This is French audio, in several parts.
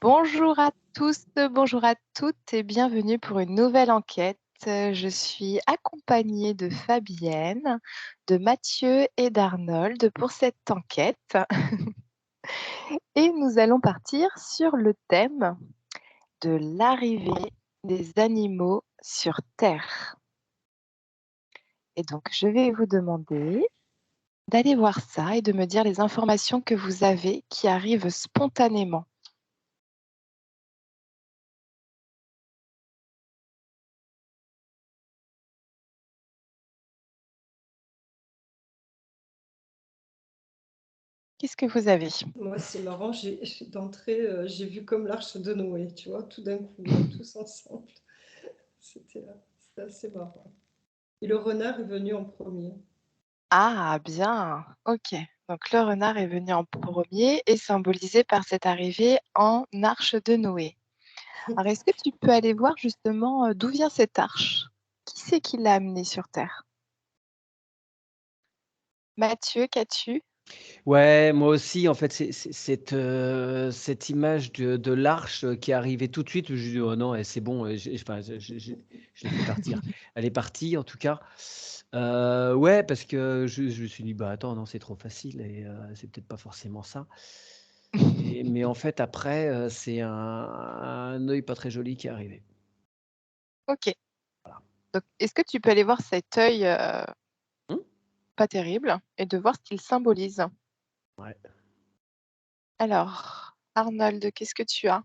Bonjour à tous, bonjour à toutes et bienvenue pour une nouvelle enquête. Je suis accompagnée de Fabienne, de Mathieu et d'Arnold pour cette enquête et nous allons partir sur le thème de l'arrivée des animaux sur Terre. Et donc, je vais vous demander d'aller voir ça et de me dire les informations que vous avez qui arrivent spontanément. Qu'est-ce que vous avez? Moi, c'est marrant, d'entrée, j'ai vu comme l'arche de Noé, tu vois, tout d'un coup, là, tous ensemble. C'était assez marrant. Et le renard est venu en premier. Ah, bien, ok. Donc le renard est venu en premier et symbolisé par cette arrivée en arche de Noé. Alors, est-ce que tu peux aller voir justement d'où vient cette arche? Qui c'est qui l'a amenée sur Terre? Mathieu, qu'as-tu? Ouais, moi aussi, en fait, c'est cette image de l'arche qui est arrivée tout de suite, je me suis dit: «Oh non, c'est bon, enfin, je l'ai fait partir». Elle est partie en tout cas. Ouais, parce que je me suis dit: «Bah, attends, non, c'est trop facile et c'est peut-être pas forcément ça» mais en fait après, c'est un œil pas très joli qui est arrivé. Ok. Voilà. Donc, est-ce que tu peux aller voir cet œil Mmh? pas terrible et de voir ce qu'il symbolise? Ouais. Alors, Arnold, qu'est-ce que tu as?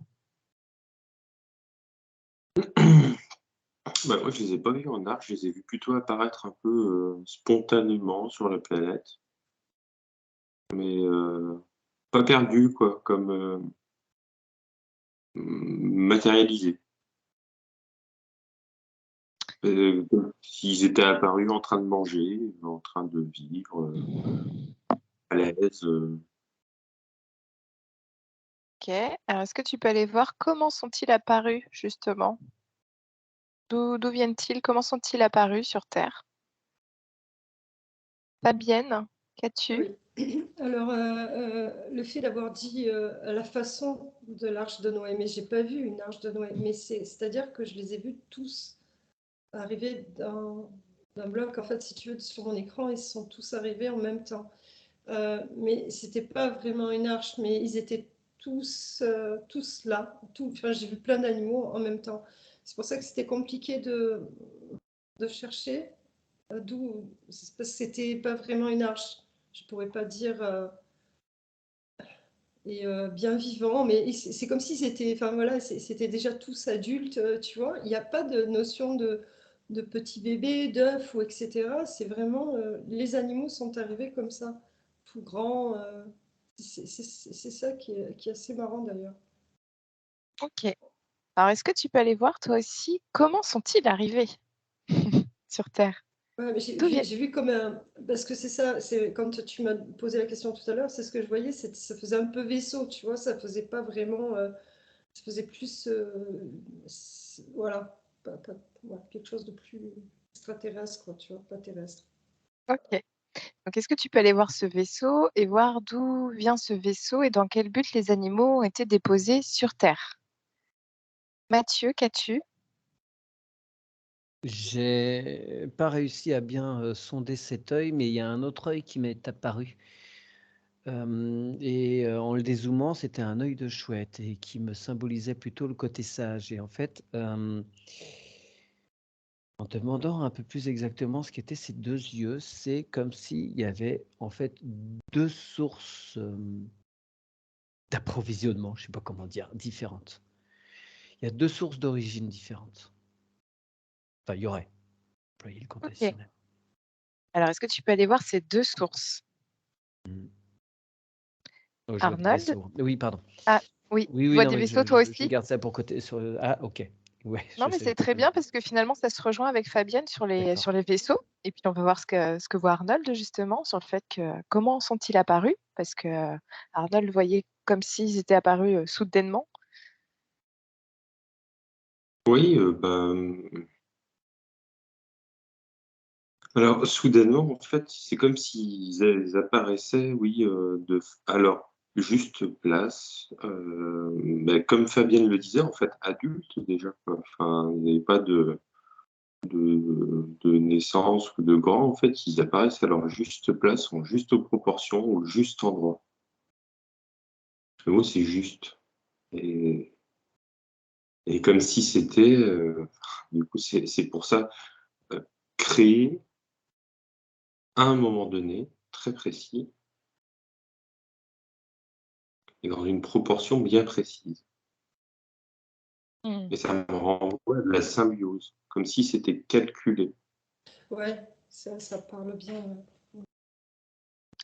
Bah, moi, je les ai pas vus en arche, je les ai vus plutôt apparaître un peu, spontanément sur la planète, mais pas perdus quoi, comme, matérialisés. Comme s'ils étaient apparus en train de manger, en train de vivre, à l'aise, Ok. Alors, est-ce que tu peux aller voir comment sont-ils apparus justement? D'où viennent-ils? Comment sont-ils apparus sur Terre? Fabienne, qu'as-tu? Oui. Alors, le fait d'avoir dit à la façon de l'arche de Noé, mais j'ai pas vu une arche de Noé, mais c'est-à-dire que je les ai vus tous arriver d'un bloc. En fait, si tu veux, sur mon écran, ils sont tous arrivés en même temps. Mais c'était pas vraiment une arche, mais ils étaient tous là. Enfin, j'ai vu plein d'animaux en même temps. C'est pour ça que c'était compliqué de chercher d'où. C'est parce que c'était pas vraiment une arche. Je pourrais pas dire bien vivant, mais c'est comme si c'était. Enfin voilà, c'était déjà tous adultes, tu vois. Il n'y a pas de notion de petits bébés, d'œufs ou etc. C'est vraiment les animaux sont arrivés comme ça, tout grands. C'est ça qui est assez marrant d'ailleurs. Ok. Alors, est-ce que tu peux aller voir toi aussi comment sont-ils arrivés sur Terre? Ouais, mais j'ai D'où vu, viennent? j'ai vu comme un. Parce que c'est ça, c'est quand tu m'as posé la question tout à l'heure, c'est ce que je voyais, ça faisait un peu vaisseau, tu vois, ça faisait pas vraiment. Ça faisait plus. Voilà, ouais, quelque chose de plus extraterrestre, quoi, tu vois, pas terrestre. Ok. Donc, est-ce que tu peux aller voir ce vaisseau et voir d'où vient ce vaisseau et dans quel but les animaux ont été déposés sur Terre? Mathieu, qu'as-tu? J'ai pas réussi à bien, sonder cet œil, mais il y a un autre œil qui m'est apparu. En le dézoomant, c'était un œil de chouette et qui me symbolisait plutôt le côté sage et en fait, en te demandant un peu plus exactement ce qu'étaient ces 2 yeux, c'est comme s'il y avait en fait 2 sources, d'approvisionnement, je sais pas comment dire, différentes. Il y a 2 sources d'origine différentes. Enfin, il y aurait, employer le Ok. conditionnel. Alors, est-ce que tu peux aller voir ces deux sources? Mmh. Oh, je vois des Arnold? vaisseaux. Oui, pardon. Ah, oui. Oui, Tu oui, vois non, des mais vaisseaux toi je aussi? garde ça pour côté sur le ah OK. Ouais, Non, je mais savais c'est pas très comment bien dire. parce que finalement, ça se rejoint avec Fabienne D'accord. sur les vaisseaux. Et puis, on va voir ce que voit Arnold, justement, sur le fait que comment sont-ils apparus? Parce que Arnold voyait comme s'ils étaient apparus soudainement. oui, alors soudainement, en fait, c'est comme s'ils apparaissaient, oui, à leur juste place, comme Fabienne le disait, en fait, adultes déjà, quoi. Enfin, il n'y avait pas de naissance ou de grand, en fait, ils apparaissent à leur juste place, en juste proportion, au juste endroit. Le mot, c'est juste. Et, et comme si c'était, du coup, c'est pour ça, créer à un moment donné, très précis, et dans une proportion bien précise. Mm. Et ça me renvoie à de la symbiose, comme si c'était calculé. Ouais, ça parle bien.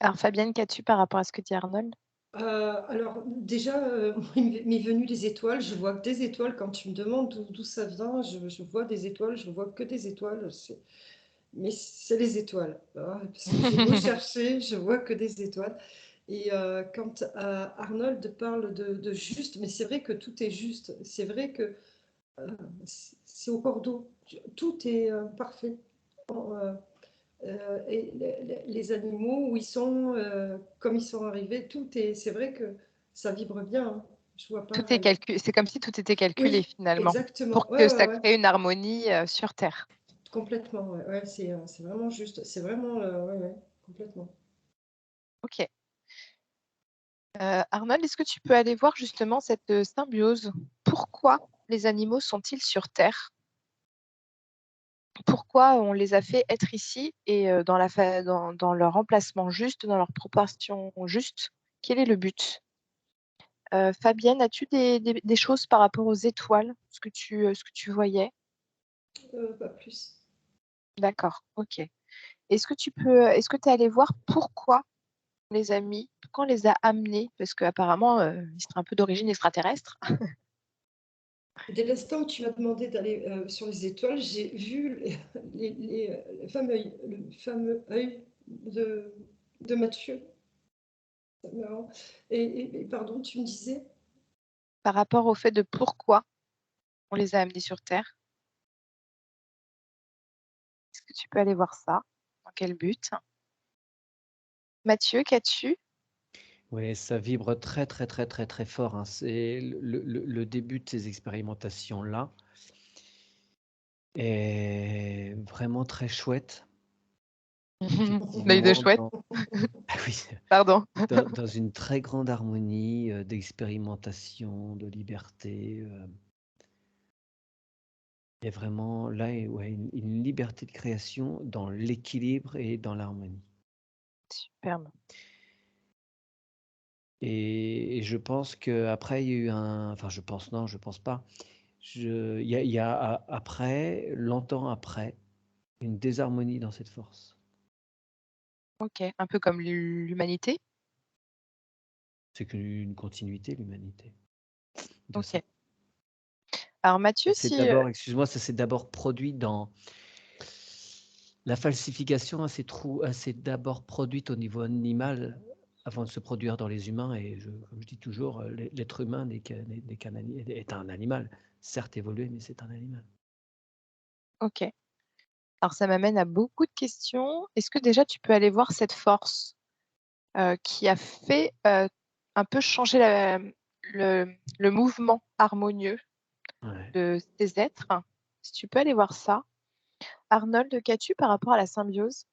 Alors Fabienne, qu'as-tu par rapport à ce que dit Arnold? Alors déjà, il m'est venu les étoiles. Je vois que des étoiles. Quand tu me demandes d'où ça vient, je vois des étoiles. Je vois que des étoiles. Mais c'est les étoiles. Parce que j'ai beau chercher, je vois que des étoiles. Et quand Arnold parle de juste, mais c'est vrai que tout est juste. C'est vrai que c'est au cordeau. Tout est parfait. Et les animaux, où ils sont, comme ils sont arrivés, c'est vrai que ça vibre bien, hein. Je vois pas. Tout est calculé. C'est comme si tout était calculé Oui, finalement exactement. pour Ouais, que ouais, ça ouais. crée une harmonie sur Terre. Complètement. Ouais, ouais, c'est vraiment juste. C'est vraiment, ouais, ouais, complètement. Ok. Arnold, est-ce que tu peux aller voir justement cette symbiose? Pourquoi les animaux sont-ils sur Terre? Pourquoi on les a fait être ici et dans leur emplacement juste, dans leur proportion juste? Quel est le but? Fabienne, as-tu des choses par rapport aux étoiles, ce que tu voyais? Pas plus. D'accord, ok. Est-ce que tu es allé voir pourquoi on les a mis, pourquoi on les a amenés? Parce qu'apparemment, ils seraient un peu d'origine extraterrestre. Dès l'instant où tu m'as demandé d'aller sur les étoiles, j'ai vu le fameux œil de Mathieu. C'est marrant. Et pardon, tu me disais? Par rapport au fait de pourquoi on les a amenés sur Terre. Est-ce que tu peux aller voir ça? Dans quel but? Mathieu, qu'as-tu? Oui, ça vibre très, très, très, très, très fort, hein. C'est le début de ces expérimentations-là est vraiment très chouette. L'œil de Effectivement, chouette, ah oui, pardon. dans une très grande harmonie d'expérimentation, de liberté. Il y a vraiment là ouais, une liberté de création dans l'équilibre et dans l'harmonie. Superbe. Et je pense qu'après, il y a eu un... Enfin, je pense, non, je pense pas. Il y a après, longtemps après, une désharmonie dans cette force. Ok, un peu comme l'humanité. C'est qu'une continuité, l'humanité, de ça. Ok. Alors Mathieu, C'est si d'abord, excuse-moi, ça s'est d'abord produit dans... La falsification, elle s'est d'abord produite au niveau animal avant de se produire dans les humains. Et comme je dis toujours, l'être humain est un animal. Certes évolué, mais c'est un animal. ok. Alors ça m'amène à beaucoup de questions. Est-ce que déjà tu peux aller voir cette force qui a fait un peu changer le mouvement harmonieux Ouais. de ces êtres? Si tu peux aller voir ça. Arnold, qu'as-tu par rapport à la symbiose?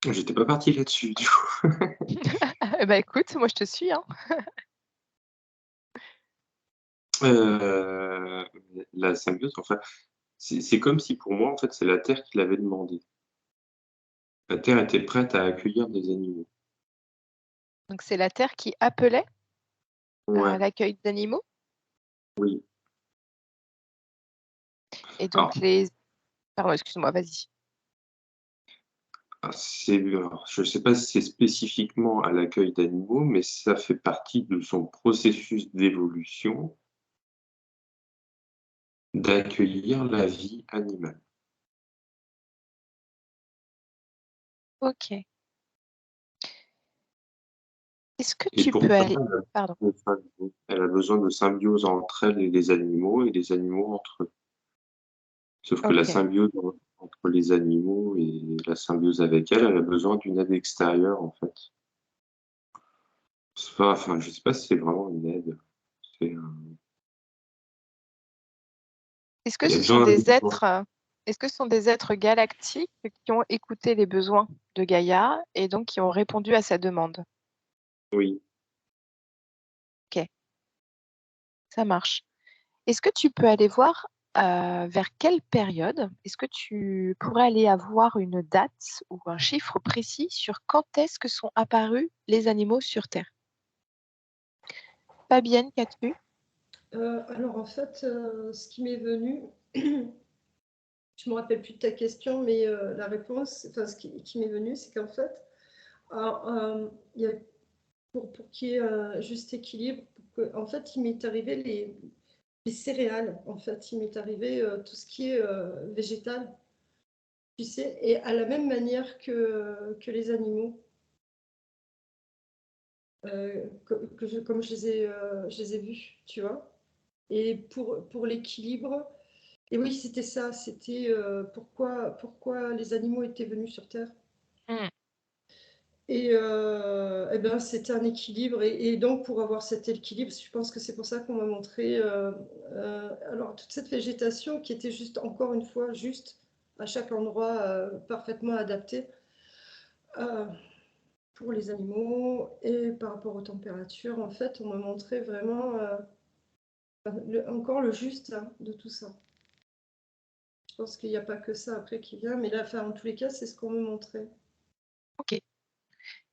J'étais pas parti là-dessus, du coup. Eh ben, écoute, moi je te suis, hein. Euh, la symbiose, enfin, c'est comme si pour moi, en fait, c'est la Terre qui l'avait demandé. La Terre était prête à accueillir des animaux. Donc c'est la Terre qui appelait à Ouais, l'accueil d'animaux. oui. Et donc Alors, les... Pardon, excuse-moi, vas-y. alors, je ne sais pas si c'est spécifiquement à l'accueil d'animaux, mais ça fait partie de son processus d'évolution d'accueillir la vie animale. Ok. Est-ce que Et tu pour peux ça, aller... Pardon. elle a besoin de symbiose entre elle et les animaux entre eux. Sauf que la Ok. symbiose entre les animaux et la symbiose avec elle, elle a besoin d'une aide extérieure, en fait. Enfin, je sais pas si c'est vraiment une aide. C'est, Est-ce que il y a ce sont besoin des d'investissement. êtres, est-ce que ce sont des êtres galactiques qui ont écouté les besoins de Gaïa et donc qui ont répondu à sa demande? Oui. Ok, ça marche. Est-ce que tu peux aller voir vers quelle période? Est-ce que tu pourrais aller avoir une date ou un chiffre précis sur quand est-ce que sont apparus les animaux sur Terre? Fabienne, qu'as-tu? Alors en fait, ce qui m'est venu, je me rappelle plus de ta question, mais la réponse, enfin ce qui m'est venu, c'est qu'en fait, il y a, pour qu'il y ait un juste équilibre, en fait, il m'est arrivé les céréales. En fait, il m'est arrivé tout ce qui est végétal, tu sais, et à la même manière que les animaux, comme je les ai vus, tu vois. Et pour l'équilibre, et oui, c'était ça, c'était pourquoi les animaux étaient venus sur Terre. Hmm. Et ben, c'était un équilibre. Et donc, pour avoir cet équilibre, je pense que c'est pour ça qu'on m'a montré alors, toute cette végétation qui était juste, encore une fois, juste à chaque endroit parfaitement adapté euh, pour les animaux et par rapport aux températures. En fait, on m'a montré vraiment encore le juste hein, de tout ça. Je pense qu'il n'y a pas que ça après qui vient, mais là, enfin, en tous les cas, c'est ce qu'on me montrait. Ok.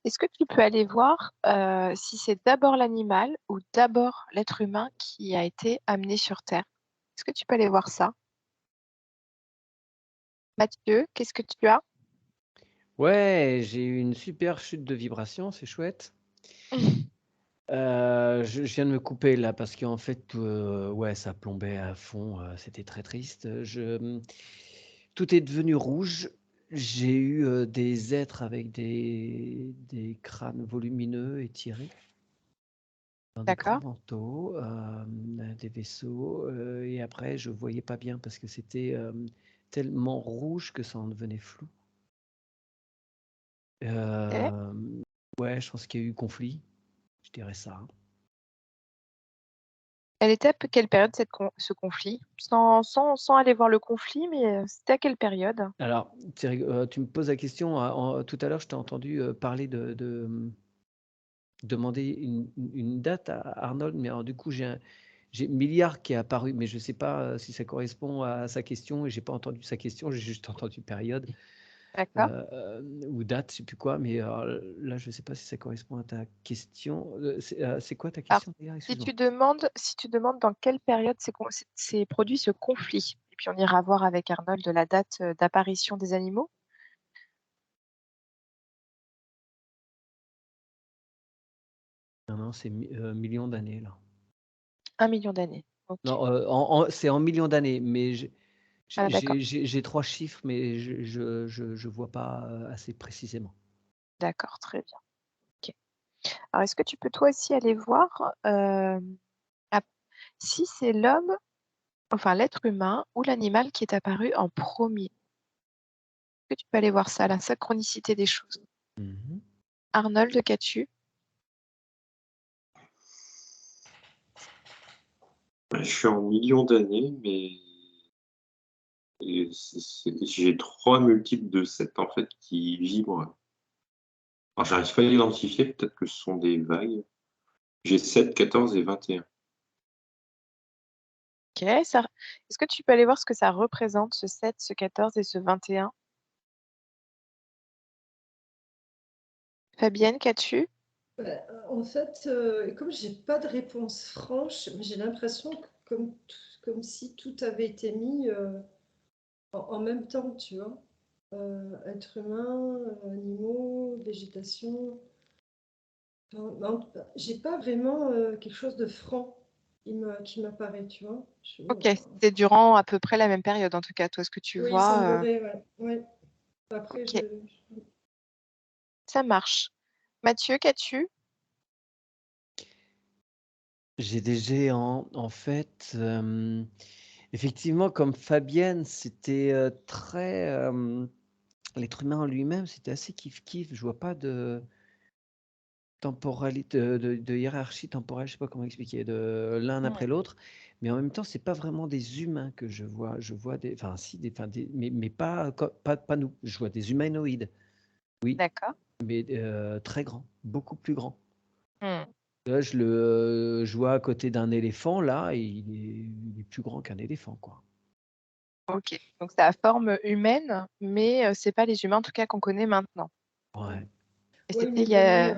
Est-ce que tu peux aller voir si c'est d'abord l'animal ou d'abord l'être humain qui a été amené sur Terre? Est-ce que tu peux aller voir ça? Mathieu, qu'est-ce que tu as? Ouais, j'ai eu une super chute de vibrations, c'est chouette. Je viens de me couper là parce qu'en fait, ouais, ça plombait à fond, c'était très triste. Tout est devenu rouge. J'ai eu, des êtres avec des crânes volumineux étirés dans des grands D'accord. manteaux, des vaisseaux, et après je voyais pas bien parce que c'était, tellement rouge que ça en devenait flou. Ok. Ouais, je pense qu'il y a eu conflit, je dirais ça, hein. Elle était à quelle période ce conflit? Sans aller voir le conflit, mais c'était à quelle période? Alors, tu me poses la question, tout à l'heure, je t'ai entendu parler demander une date à Arnold, mais alors du coup, j'ai milliard qui est apparu, mais je ne sais pas si ça correspond à sa question, et j'ai pas entendu sa question, j'ai juste entendu période D'accord. ou date, je sais plus quoi, mais alors, là, je ne sais pas si ça correspond à ta question. C'est quoi ta Alors, question d'ailleurs? si tu demandes dans quelle période s'est produit ce conflit, et puis on ira voir avec Arnold la date d'apparition des animaux. Non, non, c'est millions d'années là. 1 million d'années. Ok. Non, c'est en millions d'années, mais Ah, d'accord. j'ai 3 chiffres, mais je vois pas, assez précisément. D'accord, très bien. Ok. Alors, est-ce que tu peux toi aussi aller voir ap- si c'est l'homme, enfin l'être humain ou l'animal qui est apparu en premier? Est-ce que tu peux aller voir ça, la synchronicité des choses? Mmh. Arnold, qu'as-tu? Je suis en millions d'années, mais j'ai 3 multiples de 7 en fait qui vibrent. Alors j'arrive pas à l'identifier, peut-être que ce sont des vagues. J'ai 7, 14 et 21. Ok. Est-ce que tu peux aller voir ce que ça représente, ce 7, ce 14 et ce 21? Fabienne, qu'as-tu? En fait, comme j'ai pas de réponse franche, mais j'ai l'impression que comme si tout avait été mis en même temps, tu vois. Être humain, animaux, végétation. Enfin, j'ai pas vraiment quelque chose de franc qui m'apparaît, tu vois. Ok, c'est durant à peu près la même période, en tout cas, toi, ce que tu Oui, il vois. semblerait, ouais. Ouais. Après, Ok, ça marche. Mathieu, qu'as-tu? J'ai des géants, en fait, effectivement, comme Fabienne, c'était, très, l'être humain en lui-même, c'était assez kiff kiff. Je vois pas de temporalité, de hiérarchie temporelle, je sais pas comment expliquer, de l'un Mm. après l'autre, mais en même temps, c'est pas vraiment des humains que je vois. Je vois des, enfin, si, mais pas, pas nous. Je vois des humanoïdes, oui, D'accord. mais très grands, beaucoup plus grands. Mm. Là, je vois à côté d'un éléphant, là, et il est plus grand qu'un éléphant, quoi. Ok. Donc, c'est à forme humaine, mais c'est pas les humains, en tout cas, qu'on connaît maintenant. Ouais. Et Oui, c'était mais il y lui, a...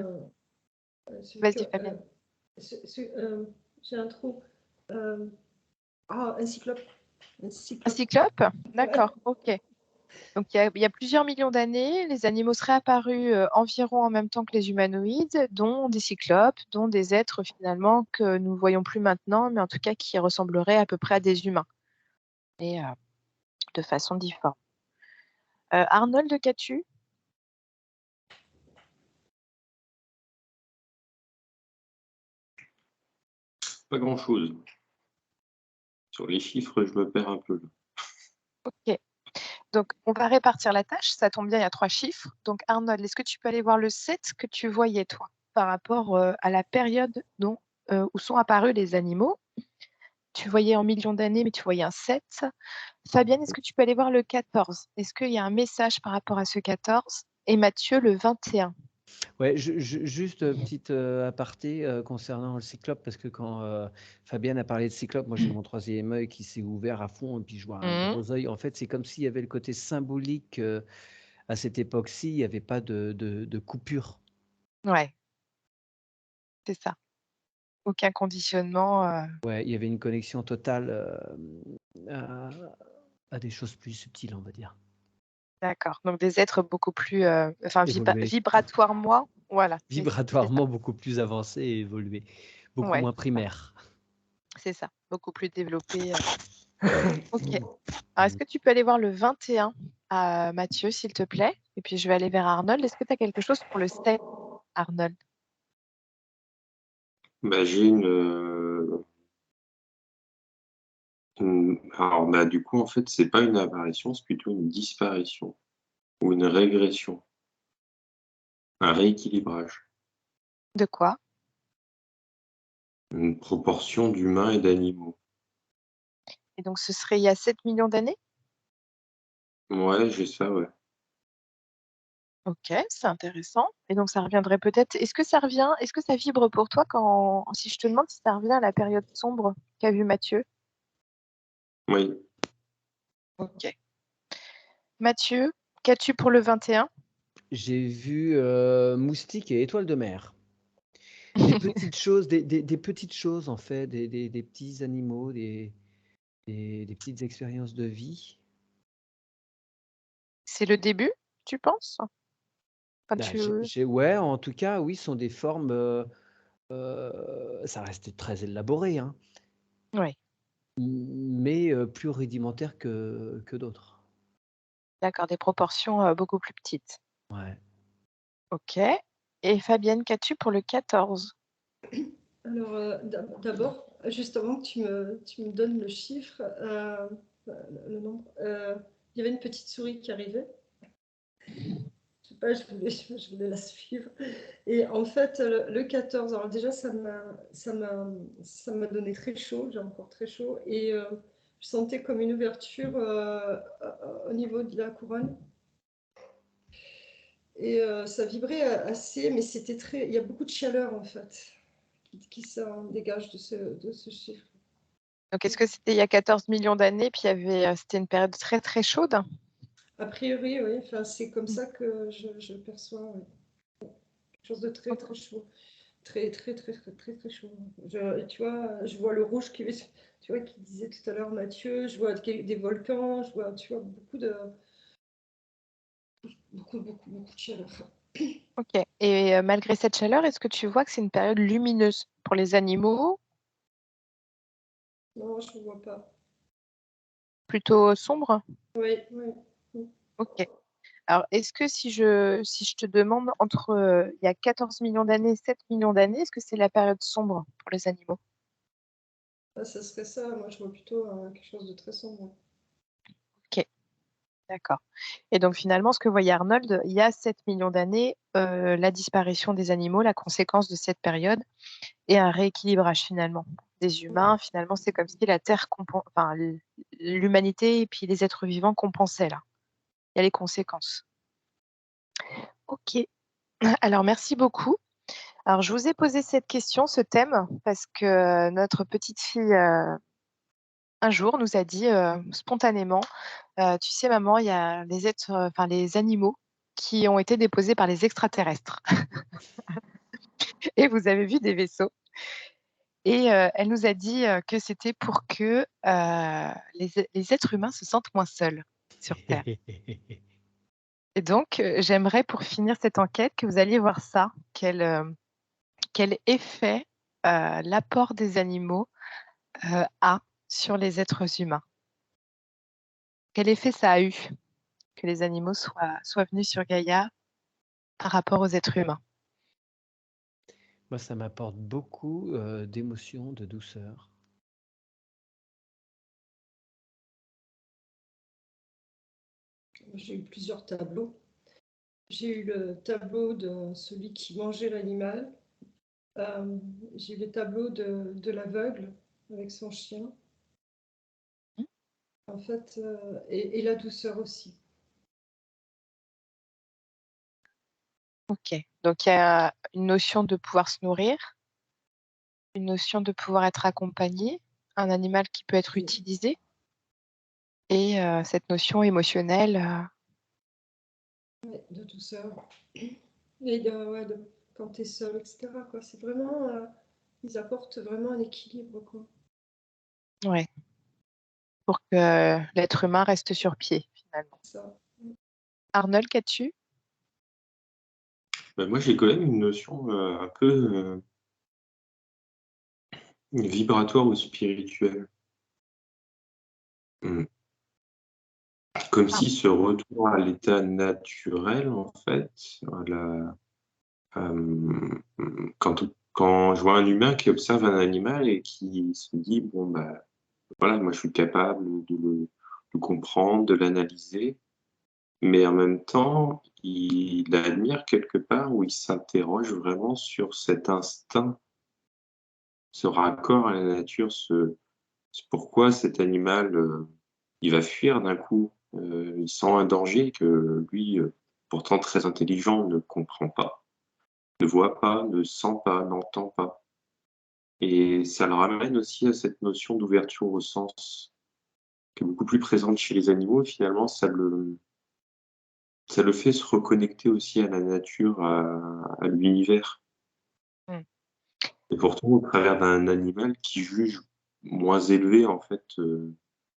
celui que, Vas-y, Fabienne. j'ai un trou. Un cyclope. Un Un cyclope. cyclope? Ouais. D'accord, ok. Donc, il y a plusieurs millions d'années, les animaux seraient apparus environ en même temps que les humanoïdes, dont des cyclopes, dont des êtres finalement que nous ne voyons plus maintenant, mais en tout cas qui ressembleraient à peu près à des humains, et de façon difforme. Arnold, qu'as-tu? Pas grand-chose. Sur les chiffres, je me perds un peu. Ok. Donc, on va répartir la tâche. Ça tombe bien, il y a 3 chiffres. Donc, Arnold, est-ce que tu peux aller voir le 7 que tu voyais, toi, par rapport à la période où sont apparus les animaux? Tu voyais en millions d'années, mais tu voyais un 7. Fabienne, est-ce que tu peux aller voir le 14? Est-ce qu'il y a un message par rapport à ce 14? Et Mathieu, le 21. Ouais, juste petite aparté concernant le cyclope, parce que quand Fabienne a parlé de cyclope, moi j'ai mon troisième œil qui s'est ouvert à fond, et puis je vois un Mhm. gros œil. En fait, c'est comme s'il y avait le côté symbolique à cette époque-ci, il n'y avait pas de coupure. Ouais, c'est ça. Aucun conditionnement. Ouais, il y avait une connexion totale à, à des choses plus subtiles, on va dire. D'accord. Donc, des êtres beaucoup plus Évolué, vibratoirement. Voilà, c'est ça. vibratoirement beaucoup plus avancé et évolué, beaucoup Ouais, moins primaire. c'est ça. Beaucoup plus développé. Ok. Alors, est-ce que tu peux aller voir le 21 à Mathieu, s'il te plaît? Et puis, je vais aller vers Arnold. Est-ce que tu as quelque chose pour le 7, Arnold? Bah, j'ai alors, bah, du coup, en fait, c'est pas une apparition, c'est plutôt une disparition ou une régression, un rééquilibrage, De quoi? une proportion d'humains et d'animaux. Et donc, ce serait il y a 7 millions d'années? Ouais, j'ai ça, ouais. Ok, c'est intéressant. Et donc, ça reviendrait peut-être. Est-ce que ça vibre pour toi si je te demande si ça revient à la période sombre qu'a vu Mathieu? Oui. Ok. Mathieu, qu'as-tu pour le 21? J'ai vu moustique et étoile de mer. Des petites choses, des petites choses en fait, des petits animaux, des petites expériences de vie. C'est le début, tu penses? Quand Bah, tu... ouais, en tout cas, oui, sont des formes. Ça reste très élaboré, hein, Oui, mais plus rudimentaire que d'autres. d'accord, des proportions beaucoup plus petites. Ouais. Ok. Et Fabienne, qu'as-tu pour le 14? Alors, d'abord, juste avant que tu me donnes le chiffre, le nombre, il y avait une petite souris qui arrivait. Je sais pas, je voulais la suivre. Et en fait, le 14, alors déjà, ça m'a donné très chaud, j'ai encore très chaud. Et je sentais comme une ouverture au niveau de la couronne. Et ça vibrait assez, mais c'était très. Il y a beaucoup de chaleur, en fait, qui s'en dégage de ce chiffre. Donc, est-ce que c'était il y a 14 millions d'années, puis c'était une période très, très chaude? A priori, oui, enfin, c'est comme ça que je perçois, ouais. Quelque chose de très très chaud, très très très très très très chaud. Tu vois, je vois le rouge tu vois, qui disait tout à l'heure Mathieu, je vois des volcans, je vois, tu vois, beaucoup de chaleur. Ok. Et malgré cette chaleur, est-ce que tu vois que c'est une période lumineuse pour les animaux, Non, je ne vois pas. plutôt sombre? Oui, oui. Ok. Alors, est-ce que si je te demande entre il y a 14 millions d'années et 7 millions d'années, est-ce que c'est la période sombre pour les animaux? Ah, ça serait ça. Moi, je vois plutôt quelque chose de très sombre. Ok. D'accord. Et donc finalement, ce que voyait Arnold, il y a 7 millions d'années, la disparition des animaux, la conséquence de cette période et un rééquilibrage finalement des humains. Finalement, c'est comme si la Terre enfin l'humanité et puis les êtres vivants compensaient là. Il y a les conséquences. OK. Alors merci beaucoup. Alors je vous ai posé cette question, ce thème, parce que notre petite fille, un jour nous a dit, spontanément, «Tu sais maman, il y a les êtres, enfin les animaux qui ont été déposés par les extraterrestres et vous avez vu des vaisseaux?» Et elle nous a dit, que c'était pour que, les êtres humains se sentent moins seuls sur terre. Et donc, j'aimerais pour finir cette enquête que vous alliez voir ça, quel effet, l'apport des animaux, a sur les êtres humains. Quel effet ça a eu que les animaux soient venus sur Gaïa par rapport aux êtres humains? Moi, ça m'apporte beaucoup d'émotion, de douceur. J'ai eu plusieurs tableaux. J'ai eu le tableau de celui qui mangeait l'animal. J'ai eu le tableau de l'aveugle avec son chien. Mmh. En fait, et la douceur aussi. OK. Donc il y a une notion de pouvoir se nourrir, une notion de pouvoir être accompagné, un animal qui peut être Oui. utilisé et cette notion émotionnelle, Ouais, de douceur. Et quand tu es seul, etc. Quoi. C'est vraiment, ils apportent vraiment un équilibre. Quoi. ouais, pour que l'être humain reste sur pied, finalement. Ça. Arnold, qu'as-tu? Moi, j'ai quand même une notion un peu vibratoire ou spirituelle. Mm. Comme Ah, si ce retour à l'état naturel, en fait, quand je vois un humain qui observe un animal et qui se dit, bon, bah, voilà, moi je suis capable de comprendre, de l'analyser, mais en même temps, il admire quelque part ou il s'interroge vraiment sur cet instinct, ce raccord à la nature, pourquoi cet animal, il va fuir d'un coup, il sent un danger que lui, pourtant très intelligent, ne comprend pas, ne voit pas, ne sent pas, n'entend pas. Et ça le ramène aussi à cette notion d'ouverture au sens, qui est beaucoup plus présente chez les animaux. Finalement, ça le fait se reconnecter aussi à la nature, à l'univers. mmh, Et pourtant, au travers d'un animal qui juge moins élevé, en fait,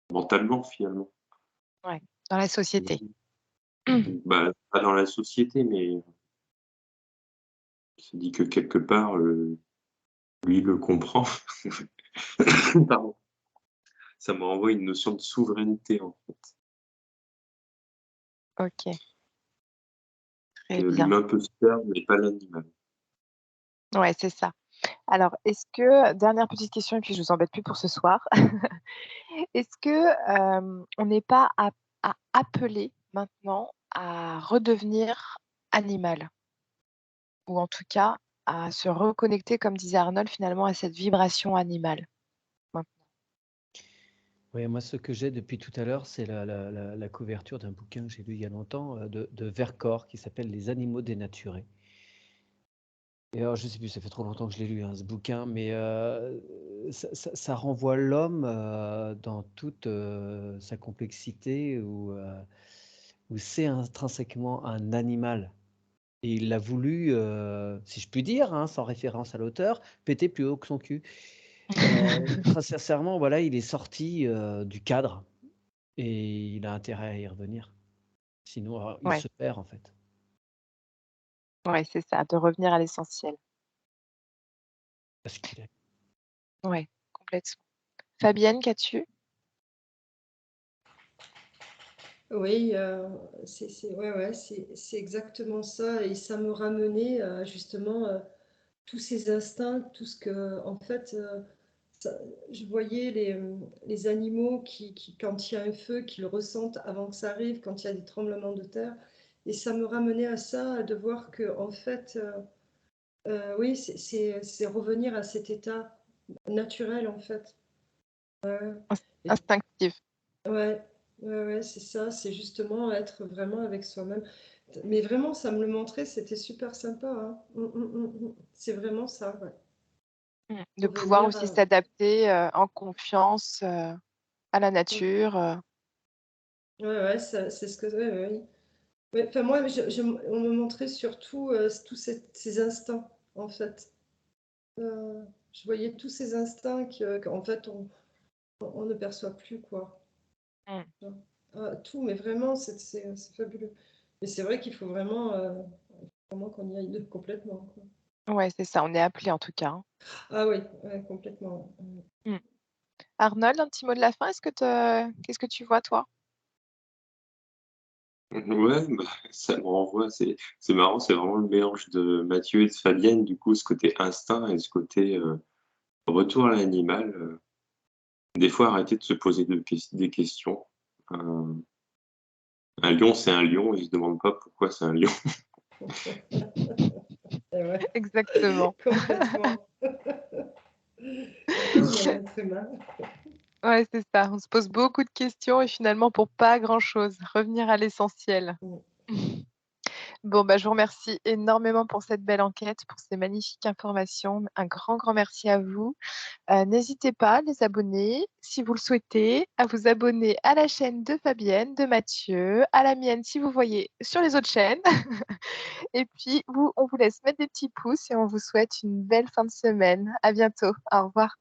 mentalement, finalement. ouais, dans la société. Bah, pas dans la société, mais il se dit que quelque part, lui le comprend. Pardon. Ça me renvoie à une notion de souveraineté, en fait. OK, Que très bien. l'humain peut se faire, mais pas l'animal. Ouais, c'est ça. Alors, est-ce que dernière petite question et puis je vous embête plus pour ce soir. Est-ce que, on n'est pas appelé maintenant à redevenir animal? Ou en tout cas, à se reconnecter, comme disait Arnold, finalement, à cette vibration animale, maintenant? Oui, moi, ce que j'ai depuis tout à l'heure, c'est la couverture d'un bouquin que j'ai lu il y a longtemps de Vercors qui s'appelle Les animaux dénaturés. Et alors, je sais plus, ça fait trop longtemps que je l'ai lu, hein, ce bouquin, mais ça renvoie l'homme dans toute sa complexité où c'est intrinsèquement un animal. Et il l'a voulu, si je puis dire, hein, sans référence à l'auteur, péter plus haut que son cul. Très sincèrement, voilà, il est sorti du cadre et il a intérêt à y revenir. Sinon, il Ouais, se perd en fait. ouais, c'est ça, de revenir à l'essentiel. Parce qu'il est. Ouais, complètement. Fabienne, qu'as-tu? Oui, c'est exactement ça. Et ça me ramenait justement tous ces instincts, tout ce que, en fait, je voyais les animaux quand il y a un feu, qui le ressentent avant que ça arrive, quand il y a des tremblements de terre. Et ça me ramenait à ça, de voir que, en fait, oui, c'est revenir à cet état naturel, en fait. Et- Instinctif. ouais, ouais, c'est ça, c'est justement être vraiment avec soi-même. Mais vraiment, ça me le montrait, c'était super sympa, hein. C'est vraiment ça, ouais. De pouvoir Revenir aussi à... s'adapter en confiance à la nature. Ouais, c'est ce que... Ouais, ouais. Ouais, enfin, moi, on me montrait surtout tous ces instants, en fait. Je voyais tous ces instincts qu'en fait, on ne perçoit plus, quoi. Mm. Tout, mais vraiment, c'est fabuleux. Mais c'est vrai qu'il faut vraiment qu'on y aille complètement, quoi. Ouais, c'est ça, on est appelé en tout cas. Hein. Ah oui, ouais, complètement. Mm. Arnold, un petit mot de la fin, qu'est-ce que tu vois, toi? Ouais, bah, ça me renvoie, c'est marrant, c'est vraiment le mélange de Mathieu et de Fabienne, du coup, ce côté instinct et ce côté retour à l'animal. Des fois, arrêter de se poser des questions. Un, un lion, c'est un lion, il se demande pas pourquoi c'est un lion. Et ouais, Exactement. complètement. Comme l'être humain. Ouais, c'est ça. On se pose beaucoup de questions et finalement pour pas grand-chose. Revenir à l'essentiel. Bon, bah, je vous remercie énormément pour cette belle enquête, pour ces magnifiques informations. Un grand, grand merci à vous. N'hésitez pas, les abonnés, si vous le souhaitez, à vous abonner à la chaîne de Fabienne, de Mathieu, à la mienne si vous voyez sur les autres chaînes. Et puis, on vous laisse mettre des petits pouces et on vous souhaite une belle fin de semaine. À bientôt. Au revoir.